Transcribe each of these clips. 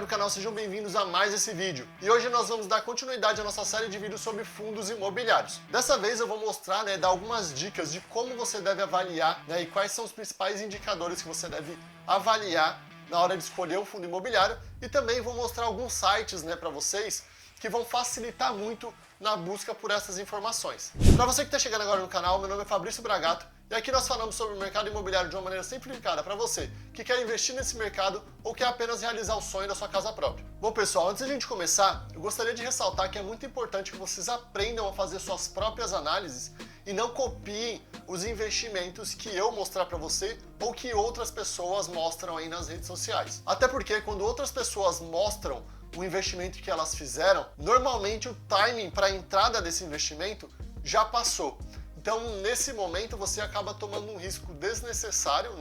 do canal, sejam bem-vindos a mais esse vídeo. E hoje nós vamos dar continuidade à nossa série de vídeos sobre fundos imobiliários. Dessa vez eu vou mostrar, dar algumas dicas de como você deve avaliar, e quais são os principais indicadores que você deve avaliar na hora de escolher um fundo imobiliário. E também vou mostrar alguns sites, para vocês que vão facilitar muito na busca por essas informações. Para você que está chegando agora no canal, meu nome é Fabrício Bragato e aqui nós falamos sobre o mercado imobiliário de uma maneira simplificada para você que quer investir nesse mercado ou quer apenas realizar o sonho da sua casa própria. Bom pessoal, antes de a gente começar, eu gostaria de ressaltar que é muito importante que vocês aprendam a fazer suas próprias análises e não copiem os investimentos que eu mostrar para você ou que outras pessoas mostram aí nas redes sociais. Até porque quando outras pessoas mostram o investimento que elas fizeram, normalmente o timing para a entrada desse investimento já passou. Então, nesse momento, você acaba tomando um risco desnecessário,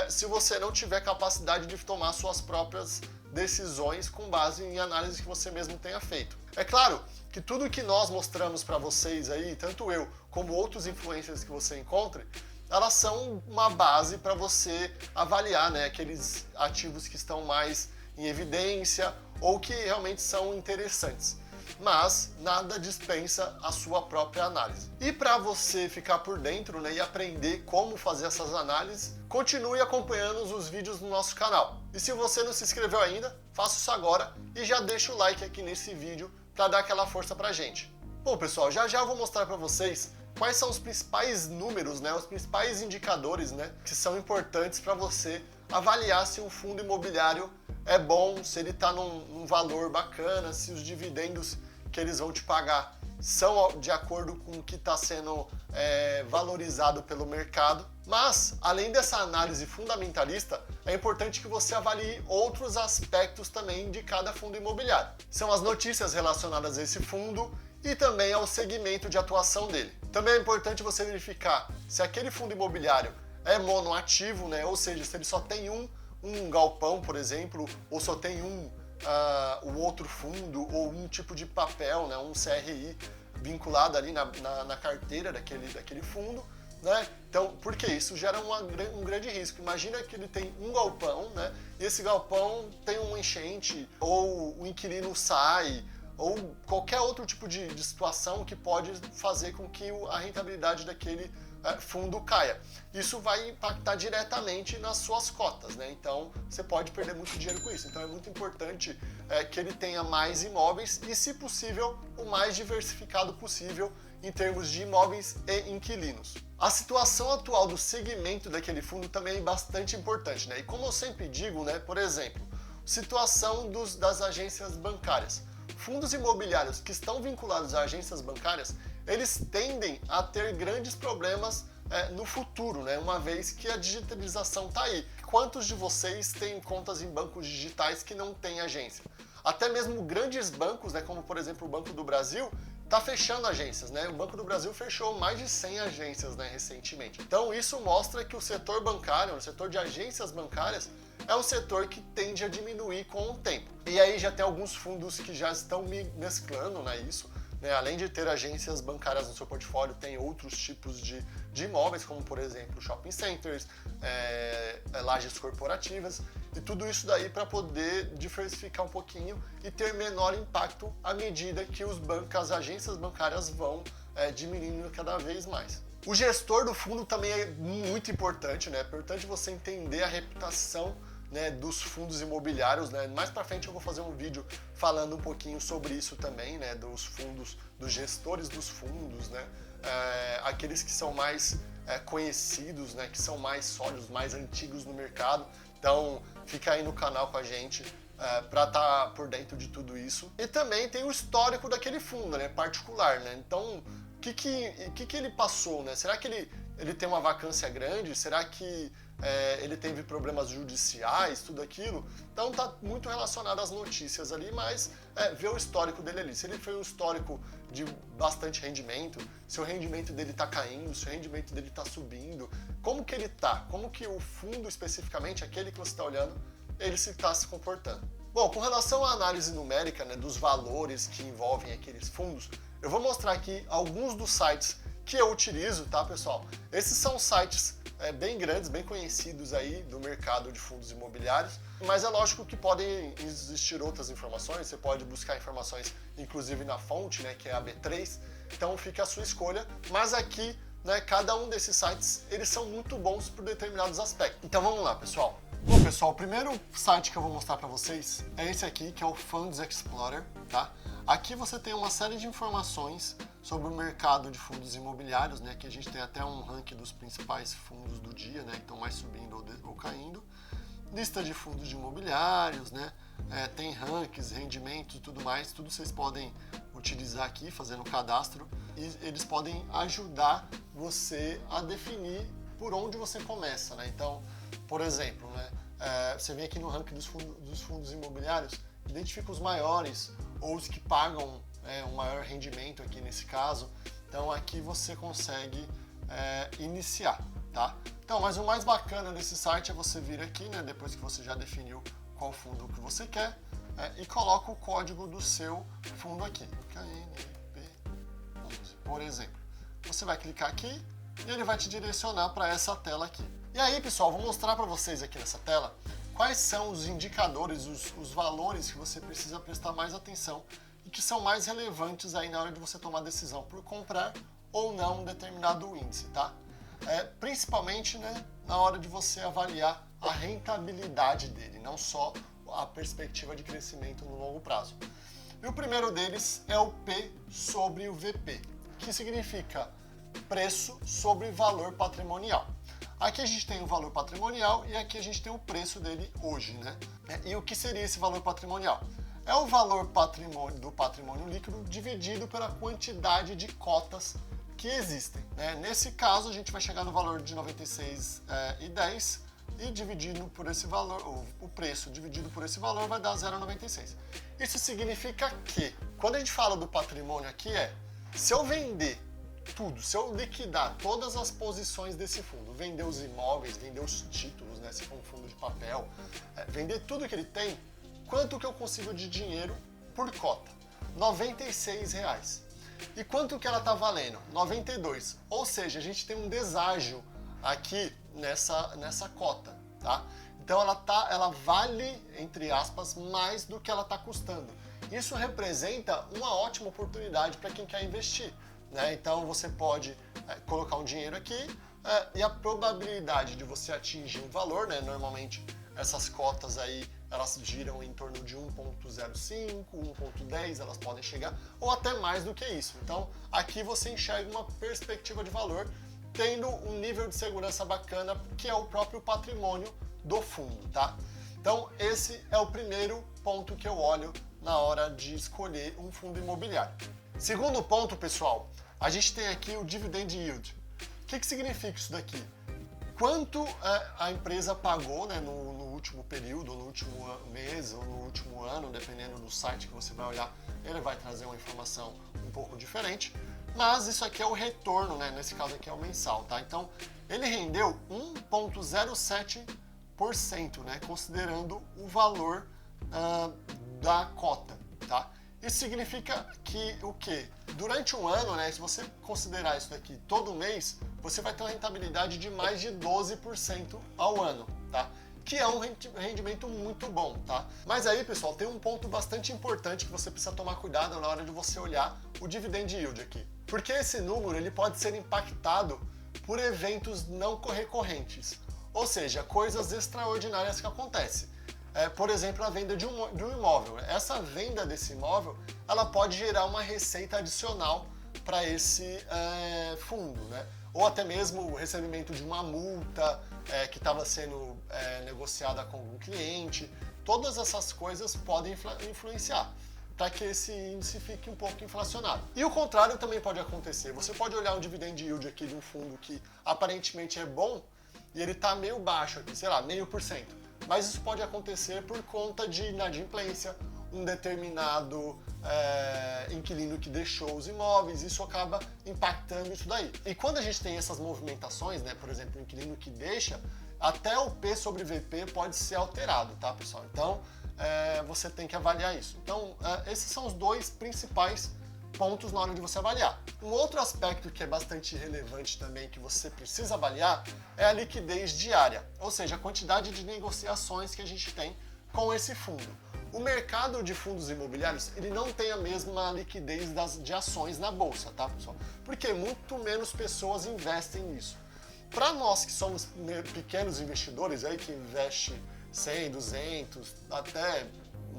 se você não tiver capacidade de tomar suas próprias decisões com base em análise que você mesmo tenha feito. É claro que tudo que nós mostramos para vocês aí, tanto eu como outros influencers que você encontre, elas são uma base para você avaliar, aqueles ativos que estão mais em evidência ou que realmente são interessantes. Mas nada dispensa a sua própria análise. E para você ficar por dentro, e aprender como fazer essas análises, continue acompanhando os vídeos do nosso canal. E se você não se inscreveu ainda, faça isso agora e já deixa o like aqui nesse vídeo para dar aquela força pra gente. Bom pessoal, já eu vou mostrar para vocês quais são os principais números, os principais indicadores, que são importantes para você avaliar se um fundo imobiliário é bom, se ele está num valor bacana, se os dividendos que eles vão te pagar são de acordo com o que está sendo valorizado pelo mercado. Mas, além dessa análise fundamentalista, é importante que você avalie outros aspectos também de cada fundo imobiliário. São as notícias relacionadas a esse fundo e também ao segmento de atuação dele. Também é importante você verificar se aquele fundo imobiliário é monoativo, ou seja, se ele só tem um galpão, por exemplo, ou só tem o outro fundo, ou um tipo de papel, um CRI vinculado ali na carteira daquele fundo, Então, porque isso gera um grande risco. Imagina que ele tem um galpão, e esse galpão tem uma enchente, ou o inquilino sai, ou qualquer outro tipo de situação que pode fazer com que a rentabilidade daquele fundo caia. Isso vai impactar diretamente nas suas cotas, Então você pode perder muito dinheiro com isso. Então é muito importante que ele tenha mais imóveis e, se possível, o mais diversificado possível em termos de imóveis e inquilinos. A situação atual do segmento daquele fundo também é bastante importante, E como eu sempre digo, por exemplo, situação das agências bancárias. Fundos imobiliários que estão vinculados a agências bancárias, eles tendem a ter grandes problemas no futuro, uma vez que a digitalização está aí. Quantos de vocês têm contas em bancos digitais que não têm agência? Até mesmo grandes bancos, como por exemplo o Banco do Brasil, está fechando agências, O Banco do Brasil fechou mais de 100 agências, recentemente. Então isso mostra que o setor bancário, o setor de agências bancárias, é um setor que tende a diminuir com o tempo. E aí já tem alguns fundos que já estão mesclando isso. Além de ter agências bancárias no seu portfólio, tem outros tipos de imóveis, como por exemplo shopping centers, lajes corporativas, e tudo isso daí para poder diversificar um pouquinho e ter menor impacto à medida que as agências bancárias vão diminuindo cada vez mais. O gestor do fundo também é muito importante, É importante você entender a reputação dos fundos imobiliários, Mais para frente eu vou fazer um vídeo falando um pouquinho sobre isso também, dos fundos, dos gestores dos fundos, aqueles que são mais conhecidos, que são mais sólidos, mais antigos no mercado. Então fica aí no canal com a gente para estar por dentro de tudo isso. E também tem o histórico daquele fundo, particular, Então o que ele passou, Será que ele tem uma vacância grande? Será que ele teve problemas judiciais, tudo aquilo? Então tá muito relacionado às notícias ali, mas ver o histórico dele ali. Se ele foi um histórico de bastante rendimento, se o rendimento dele tá caindo, se o rendimento dele tá subindo, como que ele tá? Como que o fundo especificamente, aquele que você está olhando, ele está se comportando? Bom, com relação à análise numérica, dos valores que envolvem aqueles fundos, eu vou mostrar aqui alguns dos sites que eu utilizo, tá, pessoal? Esses são sites bem grandes, bem conhecidos aí do mercado de fundos imobiliários, mas é lógico que podem existir outras informações, você pode buscar informações inclusive na fonte, né, que é a B3, então fica a sua escolha, mas aqui, né, cada um desses sites, eles são muito bons por determinados aspectos. Então vamos lá, pessoal. Bom, pessoal, o primeiro site que eu vou mostrar para vocês é esse aqui, que é o Funds Explorer, tá? Aqui você tem uma série de informações sobre o mercado de fundos imobiliários, né? Aqui a gente tem até um ranking dos principais fundos do dia, né? Que estão mais subindo ou caindo. Lista de fundos imobiliários, né? Tem rankings, rendimentos e tudo mais. Tudo vocês podem utilizar aqui, fazendo o cadastro. E eles podem ajudar você a definir por onde você começa, né? Então, por exemplo, né? Você vem aqui no ranking dos fundos imobiliários, identifica os maiores ou os que pagam um maior rendimento aqui nesse caso. Então aqui você consegue iniciar, tá? Então, mas o mais bacana desse site é você vir aqui, né? Depois que você já definiu qual fundo que você quer, e coloca o código do seu fundo aqui, KNP11, por exemplo. Você vai clicar aqui e ele vai te direcionar para essa tela aqui. E aí, pessoal, vou mostrar para vocês aqui nessa tela quais são os indicadores, os valores que você precisa prestar mais atenção e que são mais relevantes aí na hora de você tomar decisão por comprar ou não um determinado índice, tá? Principalmente, né, na hora de você avaliar a rentabilidade dele, não só a perspectiva de crescimento no longo prazo. E o primeiro deles é o P sobre o VP, que significa preço sobre valor patrimonial. Aqui a gente tem o valor patrimonial e aqui a gente tem o preço dele hoje, né? E o que seria esse valor patrimonial? É o valor do patrimônio líquido dividido pela quantidade de cotas que existem, né? Nesse caso, a gente vai chegar no valor de R$ 96,10 e dividindo por esse valor, o preço dividido por esse valor vai dar 0,96. Isso significa que, quando a gente fala do patrimônio aqui, se eu vender tudo, se eu liquidar todas as posições desse fundo, vender os imóveis, vender os títulos, né, se for um fundo de papel, vender tudo que ele tem, quanto que eu consigo de dinheiro por cota? R$ 96,00. E quanto que ela está valendo? 92. Ou seja, a gente tem um deságio aqui nessa cota, tá? Então ela vale, entre aspas, mais do que ela está custando. Isso representa uma ótima oportunidade para quem quer investir, né? Então você pode colocar um dinheiro aqui e a probabilidade de você atingir um valor, né? Normalmente essas cotas aí elas giram em torno de 1,05, 1,10, elas podem chegar, ou até mais do que isso. Então aqui você enxerga uma perspectiva de valor, tendo um nível de segurança bacana, que é o próprio patrimônio do fundo, tá? Então esse é o primeiro ponto que eu olho na hora de escolher um fundo imobiliário. Segundo ponto, pessoal, a gente tem aqui o Dividend Yield. O que significa isso daqui? Quanto a empresa pagou, né, no último período, ou no último mês, ou no último ano, dependendo do site que você vai olhar, ele vai trazer uma informação um pouco diferente, mas isso aqui é o retorno, né, nesse caso aqui é o mensal, tá? Então, ele rendeu 1,07%, né, considerando o valor da cota, tá? Isso significa que o quê? Durante um ano, né, se você considerar isso daqui todo mês, você vai ter uma rentabilidade de mais de 12% ao ano, tá? Que é um rendimento muito bom, tá? Mas aí, pessoal, tem um ponto bastante importante que você precisa tomar cuidado na hora de você olhar o Dividend Yield aqui. Porque esse número ele pode ser impactado por eventos não recorrentes, ou seja, coisas extraordinárias que acontecem. Por exemplo, a venda de um imóvel. Essa venda desse imóvel, ela pode gerar uma receita adicional para esse fundo, né? Ou até mesmo o recebimento de uma multa que estava sendo negociada com algum cliente. Todas essas coisas podem influenciar para que esse índice fique um pouco inflacionado. E o contrário também pode acontecer. Você pode olhar um dividend yield aqui de um fundo que aparentemente é bom e ele está meio baixo aqui, sei lá, 0,5%. Mas isso pode acontecer por conta de inadimplência, um determinado inquilino que deixou os imóveis, isso acaba impactando isso daí. E quando a gente tem essas movimentações, né, por exemplo, o inquilino que deixa, até o P sobre VP pode ser alterado, tá, pessoal? Então, você tem que avaliar isso. Então, esses são os dois principais pontos na hora de você avaliar. Um outro aspecto que é bastante relevante também, que você precisa avaliar, é a liquidez diária, ou seja, a quantidade de negociações que a gente tem com esse fundo. O mercado de fundos imobiliários, ele não tem a mesma liquidez de ações na bolsa, tá, pessoal? Porque muito menos pessoas investem nisso. Para nós que somos pequenos investidores, aí que investe 100, 200, até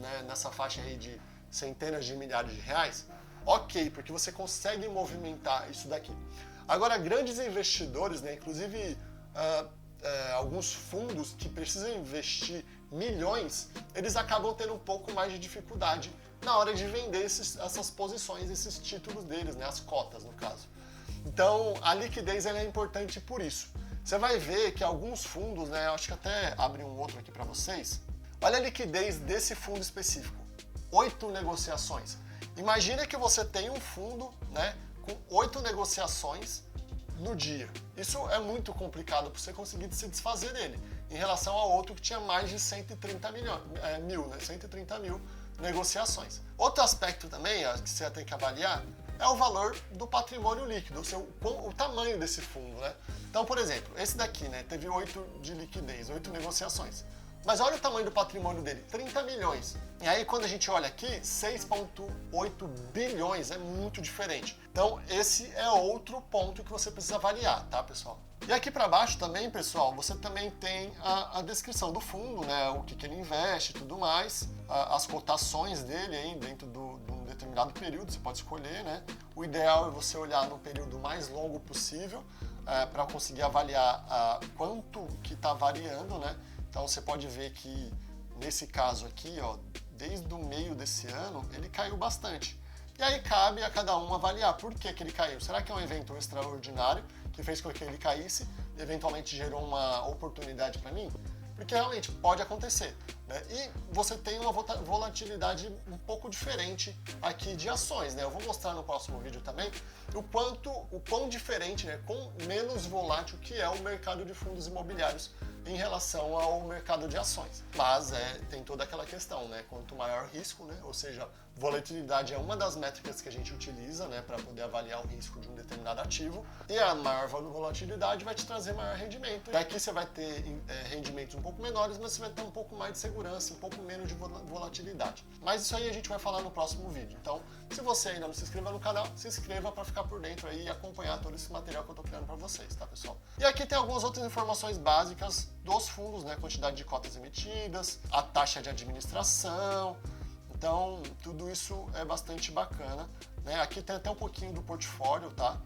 né, nessa faixa aí de centenas de milhares de reais, ok, porque você consegue movimentar isso daqui. Agora, grandes investidores, né, inclusive alguns fundos que precisam investir milhões, eles acabam tendo um pouco mais de dificuldade na hora de vender essas posições, esses títulos deles, né, as cotas no caso. Então, a liquidez ela é importante por isso. Você vai ver que alguns fundos, né, eu acho que até abri um outro aqui para vocês. Olha a liquidez desse fundo específico, 8 negociações. Imagina que você tem um fundo, né, com 8 negociações no dia. Isso é muito complicado para você conseguir se desfazer dele, em relação ao outro que tinha mais de 130 mil negociações. Outro aspecto também que você tem que avaliar é o valor do patrimônio líquido, o tamanho desse fundo, né? Então, por exemplo, esse daqui, né, teve 8 de liquidez, 8 negociações. Mas olha o tamanho do patrimônio dele, 30 milhões. E aí, quando a gente olha aqui, 6,8 bilhões, é muito diferente. Então, esse é outro ponto que você precisa avaliar, tá, pessoal? E aqui para baixo também, pessoal, você também tem a descrição do fundo, né, o que ele investe e tudo mais, as cotações dele aí dentro de um determinado período, você pode escolher, né? O ideal é você olhar no período mais longo possível, para conseguir avaliar quanto que está variando, né? Então você pode ver que nesse caso aqui, ó, desde o meio desse ano, ele caiu bastante. E aí cabe a cada um avaliar por que ele caiu. Será que é um evento extraordinário que fez com que ele caísse e eventualmente gerou uma oportunidade para mim? Porque realmente pode acontecer, né? E você tem uma volatilidade um pouco diferente aqui de ações, né? Eu vou mostrar no próximo vídeo também o quão diferente, né, quão menos volátil que é o mercado de fundos imobiliários em relação ao mercado de ações. Mas tem toda aquela questão, né? Quanto maior risco, né? Ou seja, volatilidade é uma das métricas que a gente utiliza, né, para poder avaliar o risco de um determinado ativo. E a maior volatilidade vai te trazer maior rendimento. E aqui você vai ter rendimentos um pouco menores, mas você vai ter um pouco mais de segurança, um pouco menos de volatilidade. Mas isso aí a gente vai falar no próximo vídeo. Então, se você ainda não se inscreveu no canal, se inscreva para ficar por dentro aí e acompanhar todo esse material que eu estou criando para vocês, tá, pessoal? E aqui tem algumas outras informações básicas dos fundos, né? Quantidade de cotas emitidas, a taxa de administração. Então, tudo isso é bastante bacana, né? Aqui tem até um pouquinho do portfólio, tá?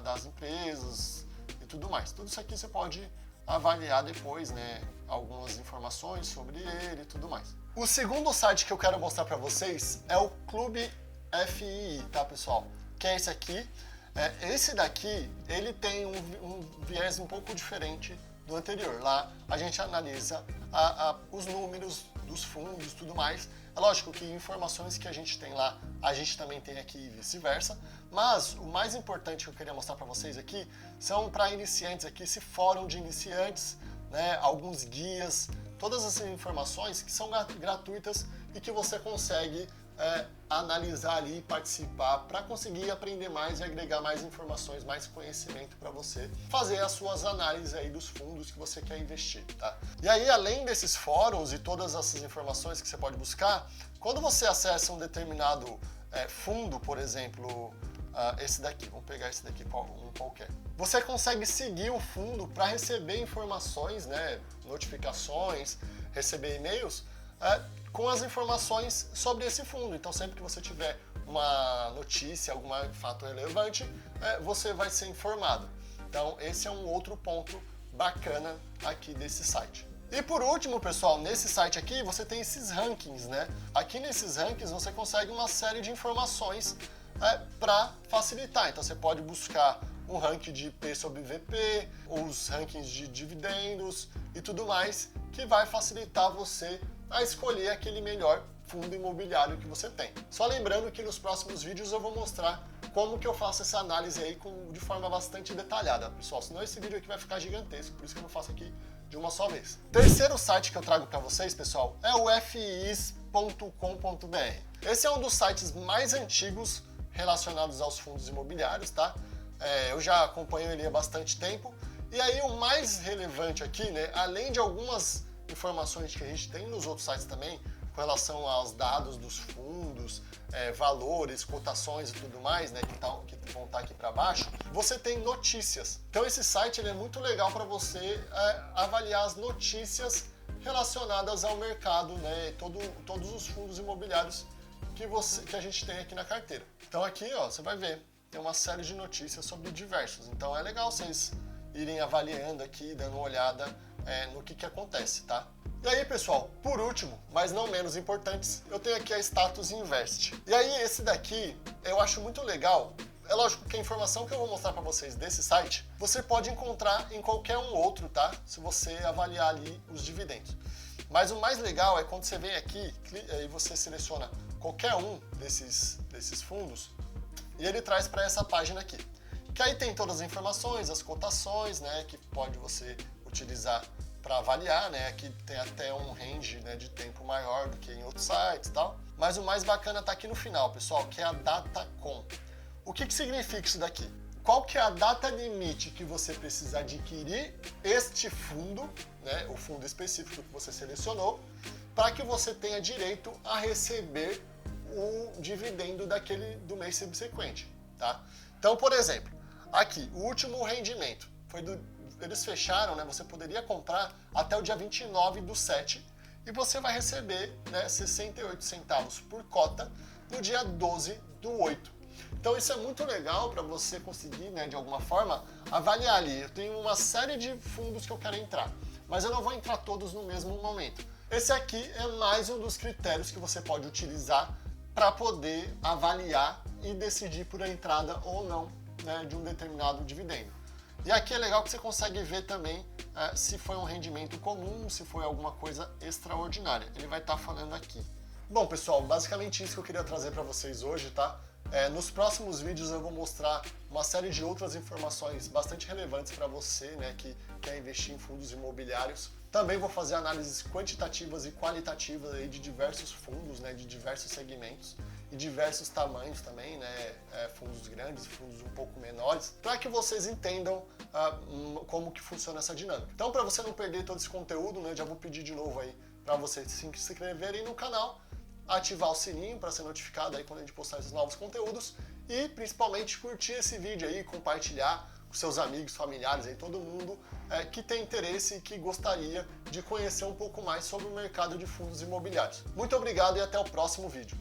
Das empresas e tudo mais. Tudo isso aqui você pode avaliar depois, né? Algumas informações sobre ele e tudo mais. O segundo site que eu quero mostrar para vocês é o Clube FII, tá, pessoal? Que é esse aqui. Esse daqui, ele tem um viés um pouco diferente do anterior. Lá a gente analisa os números dos fundos e tudo mais. É lógico que informações que a gente tem lá, a gente também tem aqui e vice-versa, mas o mais importante que eu queria mostrar para vocês aqui são para iniciantes aqui, esse fórum de iniciantes, né, alguns guias, todas essas informações que são gratuitas e que você consegue analisar ali e participar para conseguir aprender mais e agregar mais informações, mais conhecimento para você fazer as suas análises aí dos fundos que você quer investir, tá? E aí, além desses fóruns e todas essas informações que você pode buscar, quando você acessa um determinado fundo, por exemplo, esse daqui, vamos pegar esse daqui, um qualquer. Você consegue seguir o fundo para receber informações, né, notificações, receber e-mails, com as informações sobre esse fundo. Então, sempre que você tiver uma notícia, algum fato relevante, você vai ser informado. Então, esse é um outro ponto bacana aqui desse site. E por último, pessoal, nesse site aqui você tem esses rankings, né? Aqui nesses rankings você consegue uma série de informações para facilitar. Então, você pode buscar um ranking de P sobre VP, os rankings de dividendos e tudo mais, que vai facilitar você a escolher aquele melhor fundo imobiliário que você tem. Só lembrando que nos próximos vídeos eu vou mostrar como que eu faço essa análise aí de forma bastante detalhada, pessoal. Senão esse vídeo aqui vai ficar gigantesco, por isso que eu não faço aqui de uma só vez. Terceiro site que eu trago para vocês, pessoal, é o FIIs.com.br. Esse é um dos sites mais antigos relacionados aos fundos imobiliários, tá? Eu já acompanho ele há bastante tempo. E aí o mais relevante aqui, né, além de algumas informações que a gente tem nos outros sites também, com relação aos dados dos fundos, valores, cotações e tudo mais, né, que vão estar aqui para baixo, você tem notícias. Então esse site ele é muito legal para você avaliar as notícias relacionadas ao mercado, né, todos os fundos imobiliários que a gente tem aqui na carteira. Então aqui, ó, você vai ver, tem uma série de notícias sobre diversos. Então é legal vocês irem avaliando aqui, dando uma olhada no que acontece, tá? E aí, pessoal, por último, mas não menos importantes, eu tenho aqui a Status Invest. E aí, esse daqui eu acho muito legal. É lógico que a informação que eu vou mostrar para vocês desse site, você pode encontrar em qualquer um outro, tá? Se você avaliar ali os dividendos. Mas o mais legal é quando você vem aqui e você seleciona qualquer um desses fundos e ele traz para essa página aqui. Que aí tem todas as informações, as cotações, né, que pode você utilizar para avaliar, né? Aqui tem até um range, né, de tempo maior do que em outros sites e tal. Mas o mais bacana está aqui no final, pessoal, que é a Datacom. O que significa isso daqui? Qual que é a data limite que você precisa adquirir este fundo, né, o fundo específico que você selecionou, para que você tenha direito a receber o dividendo do mês subsequente, tá? Então, por exemplo, aqui, o último rendimento foi eles fecharam, né? Você poderia comprar até o dia 29/7 e você vai receber, né, 68 centavos por cota no dia 12/8. Então isso é muito legal para você conseguir, né, de alguma forma, avaliar ali. Eu tenho uma série de fundos que eu quero entrar, mas eu não vou entrar todos no mesmo momento. Esse aqui é mais um dos critérios que você pode utilizar para poder avaliar e decidir por a entrada ou não, né, de um determinado dividendo. E aqui é legal que você consegue ver também se foi um rendimento comum, se foi alguma coisa extraordinária. Ele vai estar falando aqui. Bom, pessoal, basicamente isso que eu queria trazer para vocês hoje, tá? Nos próximos vídeos eu vou mostrar uma série de outras informações bastante relevantes para você, né, que quer investir em fundos imobiliários. Também vou fazer análises quantitativas e qualitativas aí de diversos fundos, né, de diversos segmentos e diversos tamanhos também, né, fundos grandes, fundos um pouco menores, para que vocês entendam como que funciona essa dinâmica. Então, para você não perder todo esse conteúdo, né, já vou pedir de novo aí para vocês se inscreverem no canal, ativar o sininho para ser notificado aí quando a gente postar esses novos conteúdos e principalmente curtir esse vídeo aí, compartilhar com seus amigos, familiares, aí, todo mundo que tem interesse e que gostaria de conhecer um pouco mais sobre o mercado de fundos imobiliários. Muito obrigado e até o próximo vídeo.